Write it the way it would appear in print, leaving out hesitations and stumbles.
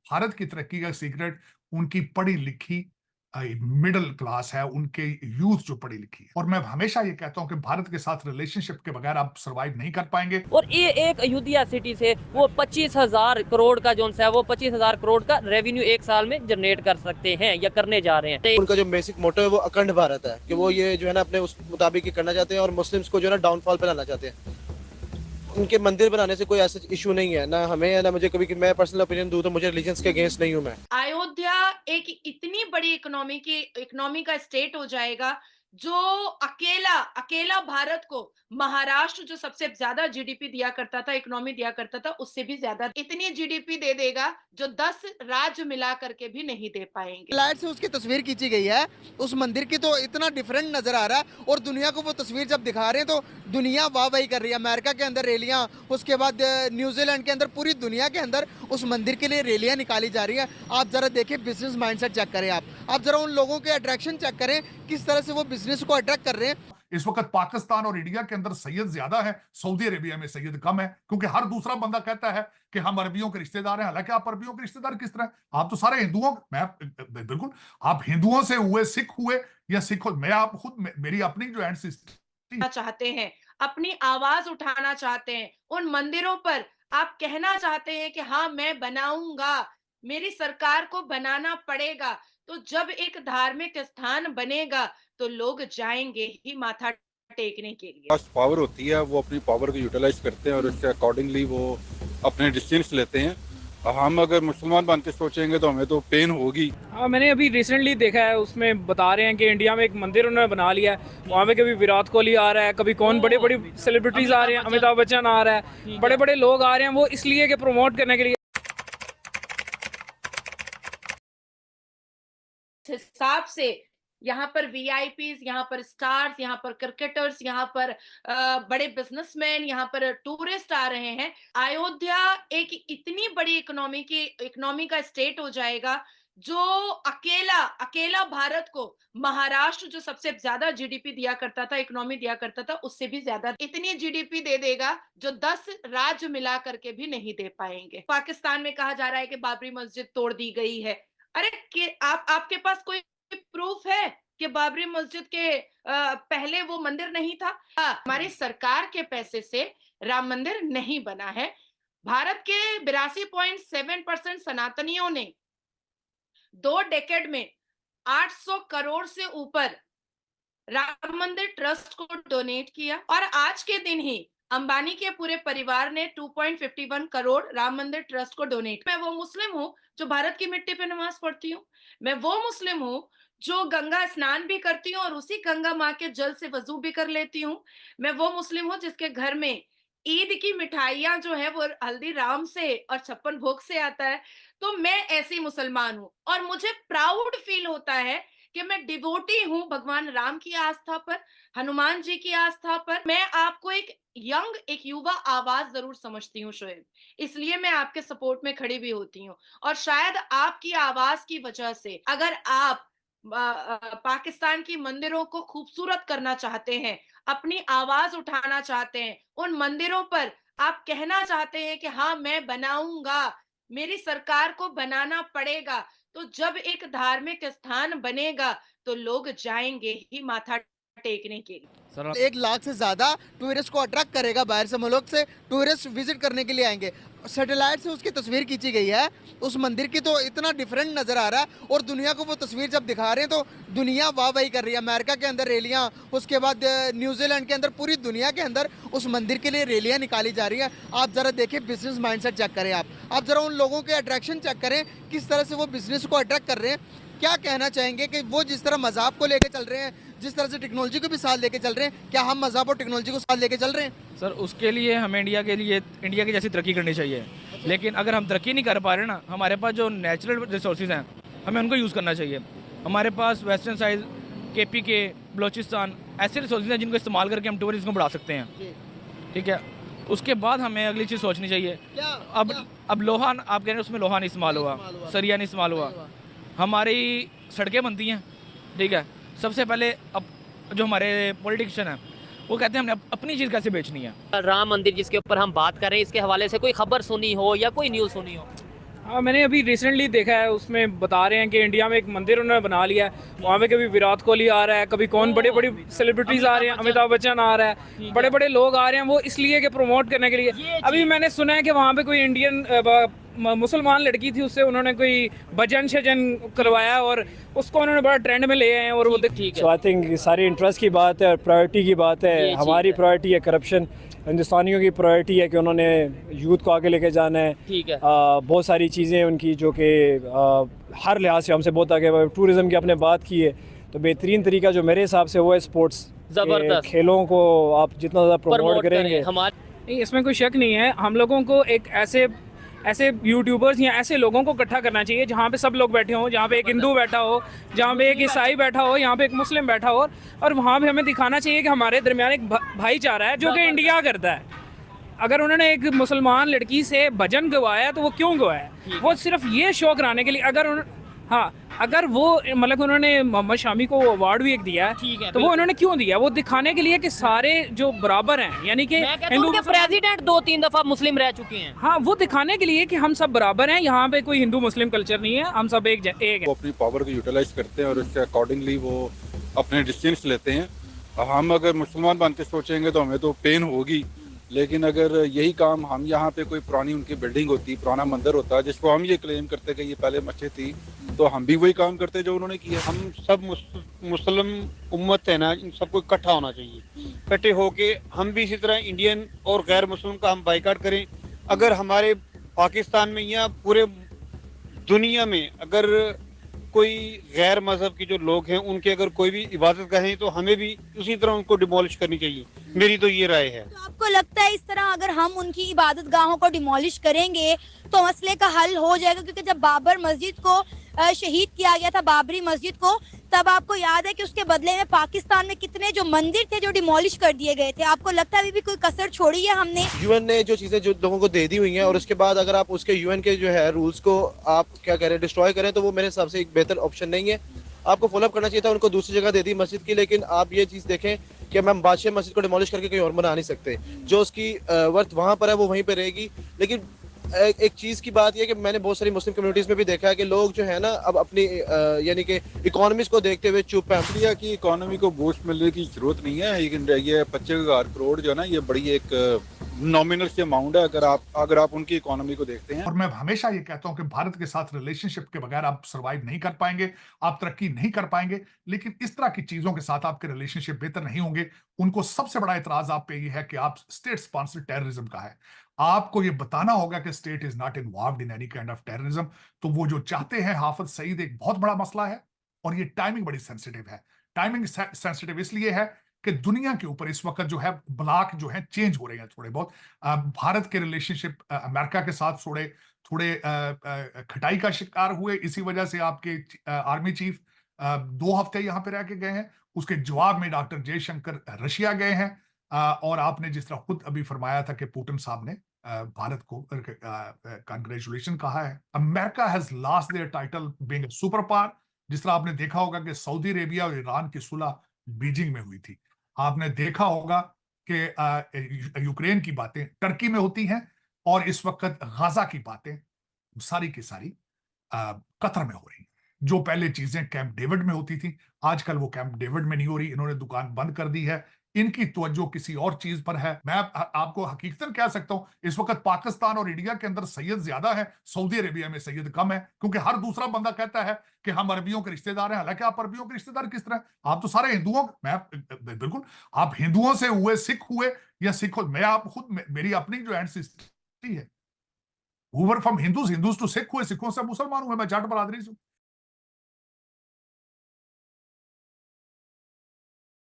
भारत की तरक्की का सीक्रेट उनकी पढ़ी लिखी मिडिल क्लास है, उनके यूथ जो पढ़ी लिखी है। और मैं हमेशा ये कहता हूं कि भारत के साथ रिलेशनशिप के बगैर आप सर्वाइव नहीं कर पाएंगे। और ये एक अयोध्या सिटी से वो 25,000 करोड़ का जो है वो 25,000 करोड़ का रेवेन्यू एक साल में जनरेट कर सकते हैं या करने जा रहे हैं। उनका जो बेसिक मोटो है वो अखंड भारत है, कि वो ये जो है ना अपने उस मुताबिक ही करना चाहते हैं और मुस्लिम्स को जो है ना डाउनफॉल पे लाना चाहते हैं। उनके मंदिर बनाने से कोई ऐसा इशू नहीं है, ना हमें या ना मुझे। कभी मैं पर्सनल ओपिनियन दूं तो मुझे रिलीजन्स के अगेंस्ट नहीं हूं मैं। अयोध्या एक इतनी बड़ी इकोनॉमी का स्टेट हो जाएगा जो अकेला अकेला भारत को महाराष्ट्र जो सबसे ज्यादा जीडीपी दिया करता था, इकोनॉमी दिया करता था, उससे भी ज्यादा इतनी जीडीपी दे देगा जो 10 राज्य मिला करके भी नहीं दे पाएंगे। लाइट से उसकी तस्वीर खींची गई है उस मंदिर की, तो इतना डिफरेंट नजर आ रहा है और दुनिया को वो तस्वीर जब दिखा रहे हैं तो दुनिया वाहवाही कर रही है। अमेरिका के अंदर रैलियां, उसके बाद न्यूजीलैंड के अंदर, पूरी दुनिया के अंदर उस मंदिर के लिए रैलियां निकाली जा रही है। आप जरा देखिए, बिजनेस माइंडसेट चेक करें। आप जरा उन लोगों के अट्रैक्शन चेक करें, किस तरह से वो बिजनेस को अट्रैक्ट कर रहे हैं। इस वक्त पाकिस्तान और इंडिया के अंदर सैयद ज्यादा है, सऊदी अरेबिया में सैयद कम है, क्योंकि हर दूसरा बंदा कहता है कि हम अरबियों के रिश्तेदार हैं। हालांकि आप अरबियों के रिश्तेदार किस तरह, आप तो सारे हिंदुओं, मैं बिल्कुल, आप हिंदुओं से हुए, सिख हुए या सिख हो, मैं आप खुद मेरी अपनी जो एंसेस्ट्री चाहते हैं, अपनी आवाज उठाना चाहते हैं, उन मंदिरों पर आप कहना चाहते हैं कि हाँ मैं बनाऊंगा, मेरी सरकार को बनाना पड़ेगा। तो जब एक धार्मिक स्थान बनेगा तो लोग जाएंगे ही माथा टेकने के लिए। पावर होती है, वो अपनी पावर को यूटिलाइज करते हैं और उसके अकॉर्डिंगली वो अपने डिसीजंस लेते हैं। हम अगर मुसलमान बन के सोचेंगे तो हमें तो पेन होगी। हाँ, मैंने अभी रिसेंटली देखा है, उसमें बता रहे हैं कि इंडिया में एक मंदिर उन्होंने बना लिया है। वहाँ पे कभी विराट कोहली आ रहा है, कभी कौन बड़े बड़े सेलिब्रिटीज आ रहे हैं, अमिताभ बच्चन आ रहा है, बड़े बड़े लोग आ रहे हैं, वो इसलिए कि प्रमोट करने के लिए। हिसाब से यहाँ पर वीआईपीज, यहाँ पर स्टार्स, यहाँ पर क्रिकेटर्स, यहाँ पर बड़े बिजनेसमैन, यहाँ पर टूरिस्ट आ रहे हैं। अयोध्या एक इतनी बड़ी इकोनॉमी का स्टेट हो जाएगा जो अकेला अकेला भारत को महाराष्ट्र जो सबसे ज्यादा जीडीपी दिया करता था, इकोनॉमी दिया करता था, उससे भी ज्यादा इतनी जीडीपी दे देगा जो 10 राज्य मिला करके भी नहीं दे पाएंगे। पाकिस्तान में कहा जा रहा है कि बाबरी मस्जिद तोड़ दी गई है। अरे आपके पास कोई प्रूफ है कि बाबरी मस्जिद के पहले वो मंदिर नहीं था? हमारी सरकार के पैसे से राम मंदिर नहीं बना है। भारत के 82.7% सनातनियों ने 2 डेकेड में 800 करोड़ से ऊपर राम मंदिर ट्रस्ट को डोनेट किया और आज के दिन ही अंबानी के पूरे परिवार ने 2.51 करोड़ राम मंदिर ट्रस्ट को डोनेट। मैं वो मुस्लिम हूँ जो भारत की मिट्टी पे नमाज पढ़ती हूँ। मैं वो मुस्लिम हूँ जो गंगा स्नान भी करती हूँ और उसी गंगा माँ के जल से वजू भी कर लेती हूँ। मैं वो मुस्लिम हूँ जिसके घर में ईद की मिठाइयां जो है वो हल्दीराम से और 56 भोग से आता है। तो मैं ऐसी मुसलमान हूँ और मुझे प्राउड फील होता है कि मैं डिवोटी हूँ भगवान राम की आस्था पर, हनुमान जी की आस्था पर। मैं आपको एक युवा आवाज जरूर समझती हूँ शोएब, इसलिए मैं आपके सपोर्ट में खड़ी भी होती हूँ। और शायद आपकी आवाज की वजह से अगर आप पाकिस्तान की मंदिरों को खूबसूरत करना चाहते हैं, अपनी आवाज उठाना चाहते हैं, उन मंदिरों पर आप कहना चाहते हैं कि हाँ मैं बनाऊंगा, मेरी सरकार को बनाना पड़ेगा। तो जब एक धार्मिक स्थान बनेगा तो लोग जाएंगे ही माथा टेकने के लिए। 1 लाख से ज्यादा टूरिस्ट को अट्रैक्ट करेगा, बाहर से मुल्क से टूरिस्ट विजिट करने के लिए आएंगे। सैटेलाइट से उसकी तस्वीर खींची गई है उस मंदिर की, तो इतना डिफरेंट नजर आ रहा है और दुनिया को वो तस्वीर जब दिखा रहे हैं तो दुनिया वाहवाही कर रही है। अमेरिका के अंदर रैलियां, उसके बाद न्यूजीलैंड के अंदर, पूरी दुनिया के अंदर उस मंदिर के लिए रैलियां निकाली जा रही है। आप जरा देखिए, बिजनेस माइंडसेट चेक करें। आप जरा उन लोगों के अट्रैक्शन चेक करें, किस तरह से वो बिजनेस को अट्रैक्ट कर रहे हैं। क्या कहना चाहेंगे कि वो जिस तरह मज़हब को लेके चल रहे हैं, जिस तरह से टेक्नोलॉजी को भी साथ लेके चल रहे हैं, क्या हम मज़हब और टेक्नोलॉजी को साथ लेके चल रहे हैं? सर, उसके लिए हमें इंडिया की जैसी तरक्की करनी चाहिए। लेकिन अगर हम तरक्की नहीं कर पा रहे ना, हमारे पास जो नेचुरल रिसोर्सेज हैं हमें उनको यूज़ करना चाहिए। हमारे पास वेस्टर्न साइड, KPK, बलोचिस्तान, ऐसे रिसोर्सेज हैं जिनको इस्तेमाल करके हम टूरिज्म को बढ़ा सकते हैं। ठीक है, उसके बाद हमें अगली चीज़ सोचनी चाहिए। अब लोहा आप कह रहे हैं, उसमें लोहा नहीं इस्तेमाल हुआ, सरिया नहीं इस्तेमाल हुआ। हमारी सड़कें बनती हैं, ठीक है, सबसे पहले अब जो हमारे पॉलिटिशियन हैं वो कहते हैं हमने अपनी चीज़ कैसे बेचनी है। राम मंदिर जिसके ऊपर हम बात कर रहे हैं, इसके हवाले से कोई खबर सुनी हो या कोई न्यूज़ सुनी हो? हाँ, मैंने अभी रिसेंटली देखा है, उसमें बता रहे हैं कि इंडिया में एक मंदिर उन्होंने बना लिया है, वहाँ पे कभी विराट कोहली आ रहा है, कभी कौन बड़े बड़े सेलिब्रिटीज आ रहे हैं, अमिताभ बच्चन आ रहा है, बड़े बड़े लोग आ रहे हैं, वो इसलिए कि प्रमोट करने के लिए। अभी मैंने सुना है कि वहाँ पे कोई इंडियन मुसलमान लड़की थी, उससे उन्होंने कोई भजन शजन करवाया और उसको उन्होंने बड़ा ट्रेंड में ले आए हैं। और वो ठीक है। सो आई थिंक सारी इंटरेस्ट की बात है और प्रायोरिटी की बात ये है। चीज़ हमारी है। प्रायोरिटी है करप्शन, हिंदुस्तानियों की प्रायोरिटी है कि उन्होंने यूथ को आगे लेके जाना है। ठीक है। बहुत सारी चीज़ें उनकी जो कि हर लिहाज से हमसे बहुत आगे। टूरिज़्म की आपने बात की है तो बेहतरीन तरीका जो मेरे हिसाब से वो है स्पोर्ट्स। जबरदस्त। खेलों को आप जितना ज़्यादा प्रमोट करेंगे। हमारे नहीं, इसमें कोई शक नहीं है। हम लोगों को एक ऐसे यूट्यूबर्स या ऐसे लोगों को इकट्ठा करना चाहिए जहाँ पे सब लोग बैठे हों, जहाँ पे एक हिंदू बैठा हो, जहाँ पे एक ईसाई बैठा हो, यहाँ पे एक मुस्लिम बैठा हो, और वहाँ पे हमें दिखाना चाहिए कि हमारे दरमियान एक भाईचारा है जो कि इंडिया करता है। अगर उन्होंने एक मुसलमान लड़की से भजन गवाया तो वो क्यों गवाया? वो सिर्फ ये शो कराने के लिए। अगर वो मतलब उन्होंने मोहम्मद शामी को अवार्ड भी एक दिया है, ठीक है, तो वो उन्होंने क्यों दिया? वो दिखाने के लिए कि सारे जो बराबर हैं, यानी कि मैं कहता हूँ कि प्रेसिडेंट 2-3 दफा मुस्लिम रह चुके हैं। हाँ, वो दिखाने के लिए कि हम सब बराबर हैं, यहाँ पे कोई हिंदू मुस्लिम कल्चर नहीं है, हम सब एक है। वो अपनी पावर को यूटिलाइज करते हैं और उसके अकॉर्डिंगली वो अपने डिसीजंस लेते हैं। हम अगर मुसलमान बन के सोचेंगे तो हमें तो पेन होगी, लेकिन अगर यही काम हम यहाँ पे कोई पुरानी उनकी बिल्डिंग होती, पुराना मंदिर होता जिसको हम ये क्लेम करते कि ये पहले मस्जिद थी, तो हम भी वही काम करते जो उन्होंने किया। हम सब मुस्लिम उम्मत है ना, इन सबको इकट्ठा होना चाहिए। इकट्ठे होके हम भी इसी तरह इंडियन और गैर मुस्लिम का हम बाइकाट करें। अगर हमारे पाकिस्तान में या पूरे दुनिया में अगर कोई गैर मजहब के जो लोग हैं उनके अगर कोई भी इबादत गाहें तो हमें भी उसी तरह उनको डिमोलिश करनी चाहिए। मेरी तो ये राय है। तो आपको लगता है इस तरह अगर हम उनकी इबादत गाहों को डिमोलिश करेंगे तो मसले का हल हो जाएगा? क्योंकि जब बाबर मस्जिद को शहीद किया गया था, बाबरी मस्जिद को, तब आपको याद है कि उसके बदले में पाकिस्तान में कितने जो मंदिर थे जो डिमोलिश कर दिए गए थे। आपको लगता है अभी भी कोई कसर छोड़ी है हमने? यूएन ने जो चीजें जो लोगों को दे दी हुई हैं और उसके बाद अगर आप उसके यूएन के जो है रूल्स को आप क्या कह रहे हैं डिस्ट्रॉय करें, तो वो मेरे हिसाब से एक बेहतर ऑप्शन नहीं है। आपको फॉलोअप करना चाहिए था, उनको दूसरी जगह दे दी मस्जिद की, लेकिन आप ये चीज देखें कि हम बादशाह मस्जिद को डिमोलिश करके कहीं और बना नहीं सकते। जो उसकी वर्थ वहां पर है वो वहीं पर रहेगी। लेकिन एक चीज की बात यह कि मैंने बहुत सारी मुस्लिम कम्युनिटीज में भी देखा है कि लोग जो है ना अब अपनी यानी कि इकोनॉमीज को देखते हुए चुप है। इंडिया की इकोनॉमी को बूस्ट मिलने की जरूरत नहीं है, लेकिन ये 25,000 करोड़ जो है ना, ये बड़ी एक नॉमिनल सी अमाउंट है अगर आप उनकी इकोनॉमी को देखते हैं। और मैं हमेशा ये कहता हूं कि भारत के साथ रिलेशनशिप के बगैर आप सर्वाइव नहीं कर पाएंगे, आप तरक्की नहीं कर पाएंगे। लेकिन इस तरह की चीजों के साथ आपके रिलेशनशिप बेहतर नहीं होंगे। उनको सबसे बड़ा एतराज आप पे ये है कि आप स्टेट स्पॉन्सर्ड टेररिज्म का है। आपको ये बताना होगा कि state is not involved in any kind of terrorism. तो वो जो चाहते हैं हाफिज सईद, एक बहुत बड़ा मसला है और ये टाइमिंग बड़ी सेंसिटिव है। टाइमिंग सेंसिटिव इसलिए है कि दुनिया के ऊपर इस वक्त जो है ब्लॉक जो है चेंज हो रहे हैं थोड़े बहुत। भारत के रिलेशनशिप अमेरिका के साथ थोड़े खटाई का शिकार हुए। इसी वजह से आपके आर्मी चीफ 2 हफ्ते यहाँ पे रह के गए हैं। उसके जवाब में डॉक्टर जयशंकर रशिया गए हैं। और आपने जिस तरह खुद अभी फरमाया था कि पुतिन साहब ने भारत को कांग्रेचुलेशन कहा है। America has lost their title being a super power. जिस तरह आपने देखा होगा कि सऊदी अरेबिया और ईरान की सुलह बीजिंग में हुई थी। आपने देखा होगा कि यूक्रेन की बातें टर्की में होती हैं और इस वक्त गाजा की बातें सारी की सारी कतर में हो रही हैं। जो पहले चीजें कैंप डेविड में होती थी, आजकल वो कैंप डेविड में नहीं हो रही। इन्होंने दुकान बंद कर दी है, इनकी तवज्जो किसी और चीज पर है। मैं आपको हकीकतन कह सकता हूं, इस वक्त पाकिस्तान और इंडिया के अंदर सैयद ज्यादा है, सऊदी अरेबिया में सैयद कम है। क्योंकि हर दूसरा बंदा कहता है कि हम अरबियों के रिश्तेदार हैं। हालांकि आप अरबियों के रिश्तेदार किस तरह? आप तो सारे हिंदुओं, मैं बिल्कुल, आप हिंदुओं से हुए, सिख हुए या सिख, मैं आप खुद, मेरी अपनी जो एंसेस्ट्री है, however from Hindus to Sikh हुए, सिखों से मुसलमान हुए, मैं जाट बरादरी से।